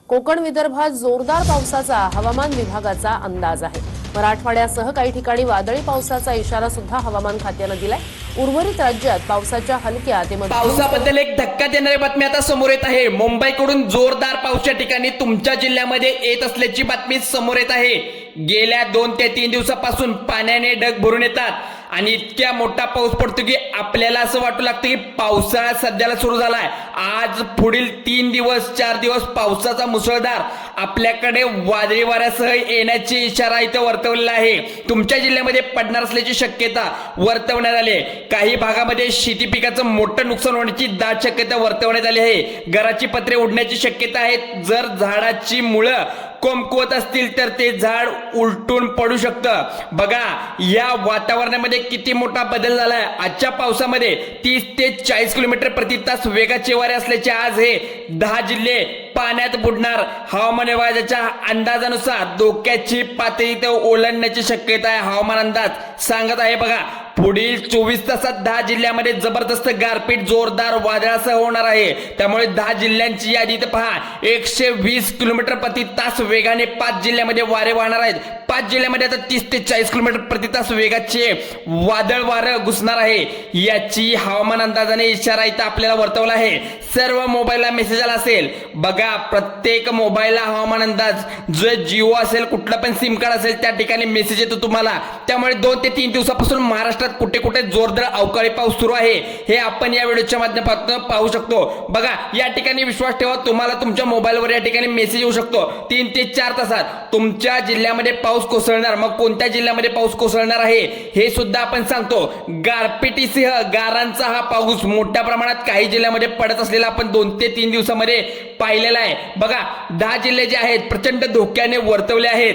कोकण विदर्भात जोरदार पावसाचा हवामान विभागाचा अंदाज आहे। मराठवाड्यासह काही ठिकाणी वादळी पावसाचा इशारा सुद्धा हवामान खात्याने दिलाय। उर्वरित राज्यात पावसाच्या हलक्या ते मध्यम पावसाबद्दल एक धक्का देणारी बातमी आता समोर येत आहे। मुंबईकडून जोरदार पावसाच्या ठिकाणी तुमच्या जिल्ह्यामध्ये येत असल्याची बातमी समोर येत आहे। गेल्या 2 ते 3 दिवसापासून पाण्याने ढग भरून येतात आणि इतक्या मोठा पाऊस पडतो की आपल्याला असं वाटू लागतं की पावसाळा सध्याला सुरू झालाय। आज पुढील 3 दिवस 4 दिवस पावसाचा मुसळधार आपल्याकडे वादळी वाऱ्यासह येण्याची इशारा इथे वर्तवलेला आहे। तुमच्या जिल्ह्यामध्ये पडणार असल्याची शक्यता वर्तवण्यात आली आहे। काही भागामध्ये शेती पिकाचं मोठं नुकसान होण्याची दाट शक्यता वर्तवण्यात आली आहे। घराची पत्रे उडण्याची शक्यता आहे। जर झाडाची मुळं कमकुवत असतील तर ते झाड उलटून पडू शकतं। बघा या वातावरणामध्ये किती मोठा बदल झालाय। आजच्या पावसामध्ये 30 ते 40 किलोमीटर प्रति तास वेगाचे वारे असल्याचे आज हे 10 जिल्हे पाण्यात बुडणार। हवामान विभागाच्या अंदाजानुसार धोक्याची पातळी ते ओलांडण्याची शक्यता आहे। हवामान अंदाज सांगत आहे बघा पुढील 24 तासात 10 जिल्ह्यामध्ये जबरदस्त गारपीट जोरदार वादळासह होणार आहे। त्यामुळे 10 जिल्ह्यांची यादी इथे पहा। 120 किलोमीटर प्रति तास वेगाने 5 जिल्ह्यामध्ये वारे वाहणार आहेत। 5 जिल्ह्यामध्ये आता 30 ते 40 किलोमीटर प्रति तास वेगाचे वादळ वारं घुसणार आहे। याची हवामान अंदाजाने इशारा इथं आपल्याला वर्तवला आहे। सर्व मोबाईलला मेसेज आला असेल बघा, प्रत्येक मोबाईलला हवामान अंदाज जो जिओ असेल कुठला पण सिम कार्ड असेल त्या ठिकाणी मेसेज येतो तुम्हाला। त्यामुळे 2 ते 3 दिवसापासून महाराष्ट्रात कुठे कुठे जोरदार अवकाळी पाऊस सुरू आहे हे आपण या व्हिडिओच्या माध्यमातून पाहू शकतो। बघा या ठिकाणी विश्वास ठेवा, तुम्हाला तुमच्या मोबाईलवर या ठिकाणी मेसेज येऊ शकतो 3 ते 4 तासात तुमच्या जिल्ह्यामध्ये पाऊस कोसळणार। मग कोणत्या जिल्ह्यामध्ये पाऊस कोसळणार आहे हे सुद्धा आपण सांगतो। गारपिटीसह गारांचा हा पाऊस मोठ्या प्रमाणात काही जिल्ह्यामध्ये पडत असलेला आपण 2 ते 3 दिवसामध्ये पाहिलेला आहे। बघा 10 जिल्हे जे आहेत प्रचंड धोक्याने वर्तवले आहेत,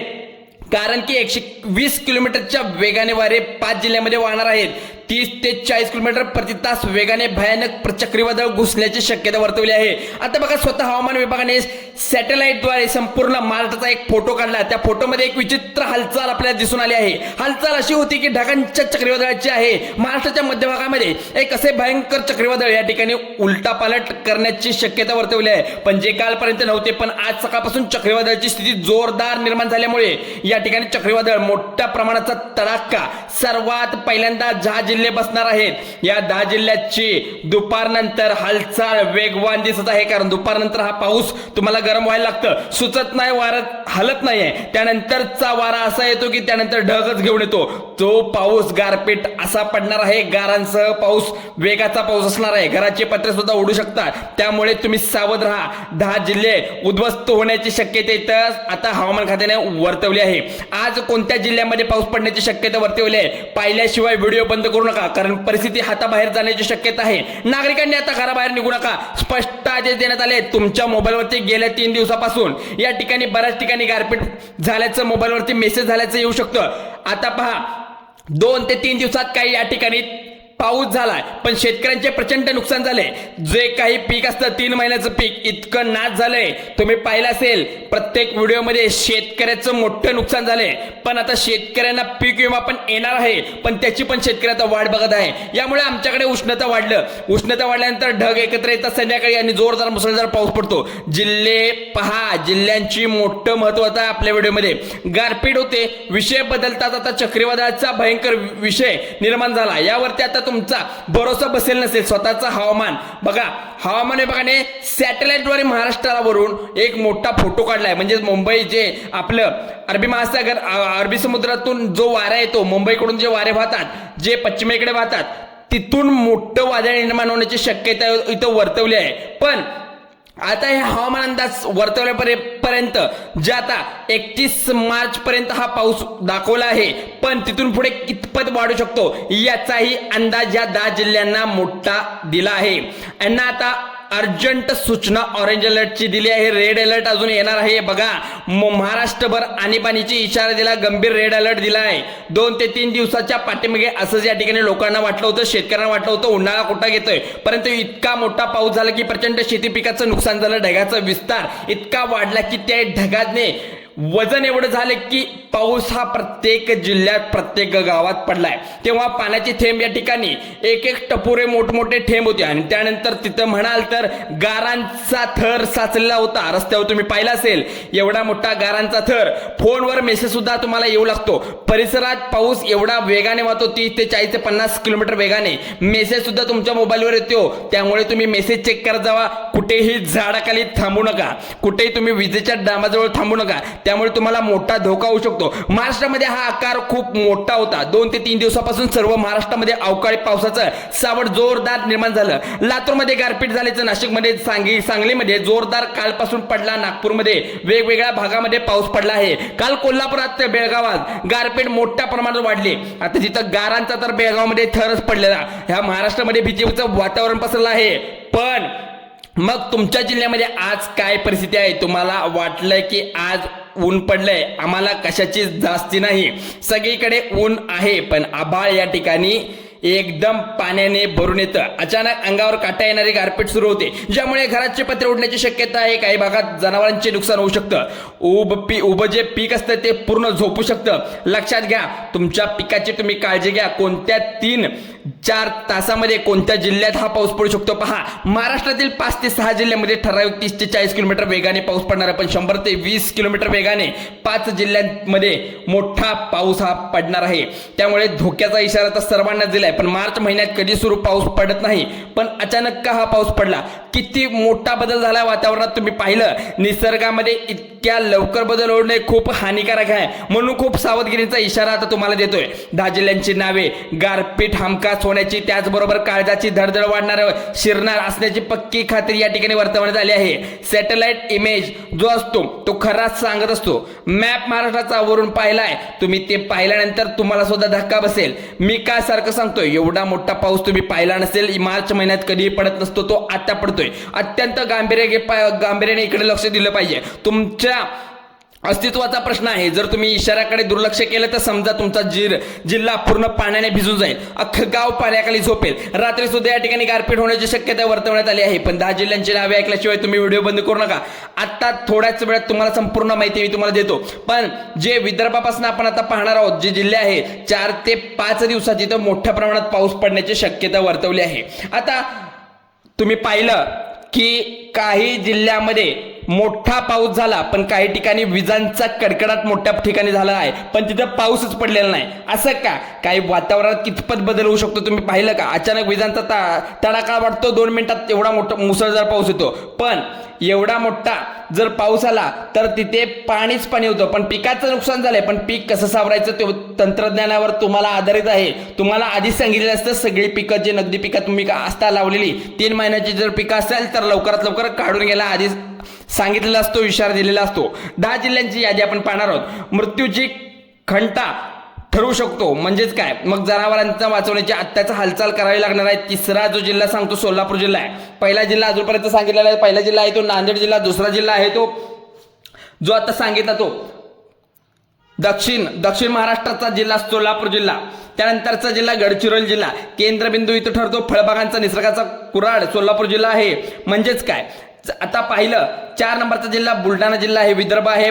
कारण की 120 किलोमीटरच्या वेगाने वारे 5 जिल्ह्यामध्ये वाहणार आहेत। 30 ते 40 किलोमीटर प्रति तास वेगाने भयानक चक्रीवादळ घुसण्याची शक्यता वर्तवली आहे। आता बघा स्वतः हवामान विभागाने सॅटेलाइटद्वारे संपूर्ण महाराष्ट्राचा एक फोटो काढला। त्या फोटोमध्ये एक विचित्र हालचाल आपल्याला दिसून आली आहे। हालचाल अशी होती की ढगांच्या चक्रीवादळाची आहे। महाराष्ट्राच्या मध्यभागामध्ये एक असे भयंकर चक्रीवादळ या ठिकाणी उलटापालट करण्याची शक्यता वर्तवली आहे, पण जे कालपर्यंत नव्हते। पण आज सकाळपासून चक्रीवादळाची स्थिती जोरदार निर्माण झाल्यामुळे या ठिकाणी चक्रीवादळ मोठ्या प्रमाणाचा तडाखा सर्वात पहिल्यांदा 10 जिल्हे बसणार आहेत। या 10 जिल्ह्याची दुपारनंतर हालचाल वेगवान दिसत आहे, कारण दुपारनंतर हा पाऊस तुम्हाला गरम व्हायला लागतं, सुचत नाही, वारं हलत नाहीये। त्यानंतरचा वारा असा येतो की त्यानंतर ढगच घेऊन येतो। तो पाऊस गारपीट असा पडणार आहे, गारांसह पाऊस वेगाचा पाऊस असणार आहे। घराचे पत्रे सुद्धा उडू शकतात, त्यामुळे तुम्ही सावध राहा। 10 जिल्हे उद्ध्वस्त होण्याची शक्यता इथं आता हवामान खात्याने वर्तवली आहे। आज कोणत्या जिल्ह्यामध्ये पाऊस पडण्याची शक्यता वर्तवली आहे पाहिल्याशिवाय व्हिडिओ बंद करू नका, कारण परिस्थिती हाताबाहेर जाण्याची शक्यता आहे। नागरिकांनी आता घराबाहेर निघू नका, स्पष्ट आदेश देण्यात आले। तुमच्या मोबाईलवरती गेल्या 3 दिवसापासून या ठिकाणी बऱ्याच ठिकाणी गारपीट झाल्याचं मोबाईलवरती मेसेज झाल्याचं येऊ शकतं। आता पहा 2 ते 3 दिवसात काही या ठिकाणी पाऊस झालाय, पण शेतकऱ्यांचे प्रचंड नुकसान झाले। जे काही पीक असतं 3 महिन्याचं पीक इतकं नाश झालंय, तुम्ही पाहिलं असेल प्रत्येक व्हिडिओमध्ये शेतकऱ्याचं मोठं नुकसान झालंय। पण आता शेतकऱ्यांना पीक विमा पण येणार आहे, पण त्याची पण शेतकरी आता वाट बघत आहे। यामुळे आमच्याकडे उष्णता वाढल्यानंतर ढग एकत्र येतात संध्याकाळी आणि जोरदार मुसळधार पाऊस पडतो। जिल्हे पहा, जिल्ह्यांची मोठं महत्व आता आपल्या व्हिडिओमध्ये। गारपीट होते, विषय बदलतात, आता चक्रीवादळाचा भयंकर विषय निर्माण झाला। यावरती आता तुमचा भरोसा बसेल नसेल स्वतःचा हवामान। बघा हवामान विभागाने सॅटेलाइटद्वारे महाराष्ट्रावरून एक मोठा फोटो काढलाय, म्हणजे मुंबई जे आपलं अरबी महासागर अरबी समुद्रातून जो वारा येतो, मुंबईकडून जे वारे वाहतात, जे पश्चिमेकडे वाहतात, तिथून मोठं वादळ निर्माण होण्याची शक्यता इथं वर्तवली आहे। पण आता हे हवामान अंदाज वर्तवल्यापर्यंत जे आता 31 मार्च पर्यंत हा पाऊस दाखवला आहे, पण तिथून पुढे कितपत वाढू शकतो याचाही अंदाज या 10 जिल्ह्यांना मोठा दिला आहे। यांना आता अर्जंट सूचना ऑरेंज अलर्टची दिली आहे, रेड अलर्ट अजून येणार आहे। बघा महाराष्ट्रभर आणीबाणीची इशारा दिला, गंभीर रेड अलर्ट दिला आहे। 2 ते 3 दिवसाच्या पाठीमागे असंच या ठिकाणी लोकांना वाटलं होतं, शेतकऱ्यांना वाटलं होतं उन्हाळा कुठं घेतोय, परंतु इतका मोठा पाऊस झाला की प्रचंड शेती पिकाचं नुकसान झालं। ढगाचा विस्तार इतका वाढला की त्या ढगाने वजन एवढं झालं की पाऊस हा प्रत्येक जिल्ह्यात प्रत्येक गावात पडलाय, तेव्हा पाण्याचे थेंब या ठिकाणी एक एक टपोरे मोठमोठे थेंब होते आणि त्यानंतर तिथं म्हणाल तर गारांचा थर साचलेला होता. रस्त्यावर तुम्ही पाहिला असेल एवढा मोठा गारांचा थर. फोनवर मेसेज सुद्धा तुम्हाला येऊ लागतो. परिसरात पाऊस एवढा वेगाने वाहतो, 30 ते 40 ते 50 किलोमीटर वेगाने. मेसेज सुद्धा तुमच्या मोबाईलवर येतो, त्यामुळे तुम्ही मेसेज चेक करत जावा. कुठेही झाडाखाली थांबू नका, कुठेही तुम्ही विजेच्या डांबाजवळ थांबू नका, त्यामुळे तुम्हाला मोठा धोका होऊ शकतो. महाराष्ट्रामध्ये हा आकार खूप मोठा होता. 2 ते 3 दिवसापासून सर्व महाराष्ट्रामध्ये अवकाळी पावसाचं सावट जोरदार निर्माण झालं. लातूरमध्ये गारपीट झाल्याचं, नाशिकमध्ये, सांगलीमध्ये जोरदार कालपासून पडला. नागपूरमध्ये वेगवेगळ्या भागामध्ये पाऊस पडला आहे. काल कोल्हापुरात, बेळगावात गारपीट मोठ्या प्रमाणात वाढली. आता तिथं गारांचा तर बेळगावमध्ये थरच पडलेला. ह्या महाराष्ट्रामध्ये भीतीचं वातावरण पसरलं आहे. पण मग तुमच्या जिल्ह्यामध्ये आज काय परिस्थिती आहे? तुम्हाला वाटलंय की आज ऊन पडलंय, आम्हाला कशाची जास्ती नाही, सगळीकडे ऊन आहे, पण आभाळ या ठिकाणी एकदम पाण्याने भरून येतं. अचानक अंगावर काटा येणारी गारपीट सुरू होते, ज्यामुळे घराचे पत्रे उडण्याची शक्यता आहे. काही भागात जनावरांचे नुकसान होऊ शकतं. उभं जे पीक असतं ते पूर्ण झोपू शकतं. लक्षात घ्या, तुमच्या पिकाची तुम्ही काळजी घ्या. कोणत्या 3-4 तासामध्ये कोणत्या जिल्ह्यात हा पाऊस पडू शकतो पहा. महाराष्ट्रातील 5 ते 6 जिल्ह्यांमध्ये ठराविक 30 ते 40 किलोमीटर वेगाने पाऊस पडणार आहे, पण 100 ते 20 किलोमीटर वेगाने 5 जिल्ह्यांमध्ये मोठा पाऊस हा पडणार आहे. त्यामुळे धोक्याचा इशारा तर सर्वांना दिलाय. पण मार्च महिन्यात कधी सुरू पाऊस पडत नाही, पण अचानक का हा पाऊस पडला? किती मोठा बदल झाला वातावरणात तुम्ही पाहिलं. निसर्गामध्ये इतक्या लवकर बदल होणे खूप हानिकारक आहे, म्हणून खूप सावधगिरीचा इशारा आता तुम्हाला देतोय. 10 जिल्ह्यांची नावे. गारपीट हमखास होण्याची, त्याचबरोबर काळजाची धडधड वाढणार, शिरणार असण्याची पक्की खात्री या ठिकाणी वर्तवण्यात आली आहे. सॅटेलाइट इमेज जो असतो तो खराच सांगत असतो. मॅप महाराष्ट्राचा वरून पाहिलाय तुम्ही, ते पाहिल्यानंतर तुम्हाला सुद्धा धक्का बसेल. मी काय सारखं सांगतो, एवढा मोठा पाऊस तुम्ही पाहिला नसेल. मार्च महिन्यात कधीही पडत नसतो, तो आता पडतोय. अत्यंत गांभीर्याने इकडे लक्ष दिलं पाहिजे. तुमच्या अस्तित्वाचा प्रश्न आहे. जर तुम्ही इशाऱ्याकडे दुर्लक्ष केलं तर समजा तुमचा जिल्हा पूर्ण पाण्याने भिजून जाईल, अख्खं गाव पाण्याखाली झोपेल. रात्री सुद्धा या ठिकाणी गारपीट होण्याची शक्यता वर्तवण्यात आली आहे. पण 10 जिल्ह्यांची नावे ऐकल्याशिवाय तुम्ही व्हिडिओ बंद करू नका. आता थोड्याच वेळात तुम्हाला संपूर्ण माहिती मी तुम्हाला देतो. पण जे विदर्भापासून आपण आता पाहणार आहोत, जे जिल्हे आहे, 4 ते 5 दिवसात इथं मोठ्या प्रमाणात पाऊस पडण्याची शक्यता वर्तवली आहे. आता तुम्ही पाहिलं की काही जिल्ह्यामध्ये मोठा पाऊस झाला, पण काही ठिकाणी विजांचा कडकडाट मोठ्या ठिकाणी झाला आहे, पण तिथं पाऊसच पडलेला नाही. असं का? काही वातावरणात कितपत बदल होऊ शकतो तुम्ही पाहिलं का? अचानक विजांचा तडाखा वाढतो, 2 मिनिटात एवढा मोठा मुसळधार पाऊस येतो. पण एवढा मोठा जर पाऊस आला तर तिथे पाणीच पाणी होतं, पण पिकाचं नुकसान झालंय. पण पीक कसं सावरायचं ते तंत्रज्ञानावर तुम्हाला आधारित आहे. तुम्हाला आधीच सांगितलेलं असतं, सगळी पिकं, जे नगदी पिकं तुम्ही असता लावलेली 3 महिन्याची जर पिकं असेल तर लवकरात लवकर काढून घ्यायला आधीच सांगितलेला असतो, इशारा दिलेला असतो. 10 जिल्ह्यांची यादी आपण पाहणार आहोत. मृत्यूची घंटा ठरवू शकतो, म्हणजेच काय? मग जनावरांचा वाचवण्याची आत्ताच हालचाल करावी लागणार आहे. तिसरा जो जिल्हा सांगतो सोलापूर जिल्हा आहे. पहिला जिल्हा अजूनपर्यंत सांगितलेला आहे, पहिला जिल्हा आहे तो नांदेड जिल्हा. दुसरा जिल्हा आहे तो जो आता सांगितला तो दक्षिण महाराष्ट्राचा जिल्हा सोलापूर जिल्हा. त्यानंतरचा जिल्हा गडचिरोली जिल्हा. केंद्रबिंदू इथं ठरतो फळबागांचा, निसर्गाचा कुऱ्हाड सोलापूर जिल्हा आहे. म्हणजेच काय? आता पाहिलं 4 नंबरचा जिल्हा बुलढाणा जिल्हा आहे, विदर्भ आहे.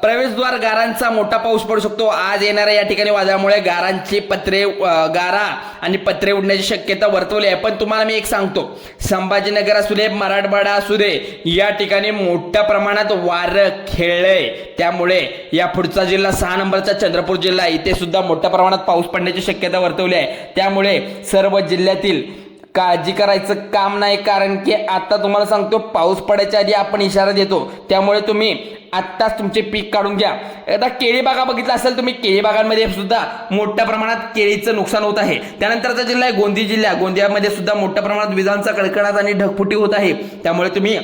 प्रवेशद्वार गारांचा मोठा पाऊस पडू शकतो. आज येणाऱ्या या ठिकाणी वादळामुळे गारा आणि पत्रे उडण्याची शक्यता वर्तवली आहे. पण तुम्हाला मी एक सांगतो, संभाजीनगर असू दे, मराठवाडा असू दे, या ठिकाणी मोठ्या प्रमाणात वारं खेळलंय. त्यामुळे या पुढचा जिल्हा 6 नंबरचा चंद्रपूर जिल्हा, इथे सुद्धा मोठ्या प्रमाणात पाऊस पडण्याची शक्यता वर्तवली आहे. त्यामुळे सर्व जिल्ह्यातील काळजी करायचं काम नाही, कारण की आता तुम्हाला सांगतो पाऊस पडायच्या आधी आपण इशारा देतो. त्यामुळे तुम्ही आत्ताच तुमचे पीक काढून घ्या. आता केळी बागा बघितला असेल तुम्ही, केळी बागांमध्ये सुद्धा मोठ्या प्रमाणात केळीचं नुकसान होत आहे. त्यानंतरचा जिल्हा आहे गोंदिया जिल्हा. गोंदियामध्ये सुद्धा मोठ्या प्रमाणात विजांचा कडकडाट आणि ढगफुटी होत आहे. त्यामुळे तुम्ही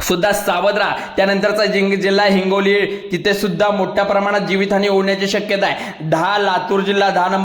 सुद्धा सावध राहा. त्यानंतरचा जिल्हा हिंगोली, तिथे सुद्धा मोठ्या प्रमाणात जीवितहानी होण्याची शक्यता आहे. 10 लातूर जिल्हा, 10 नंबर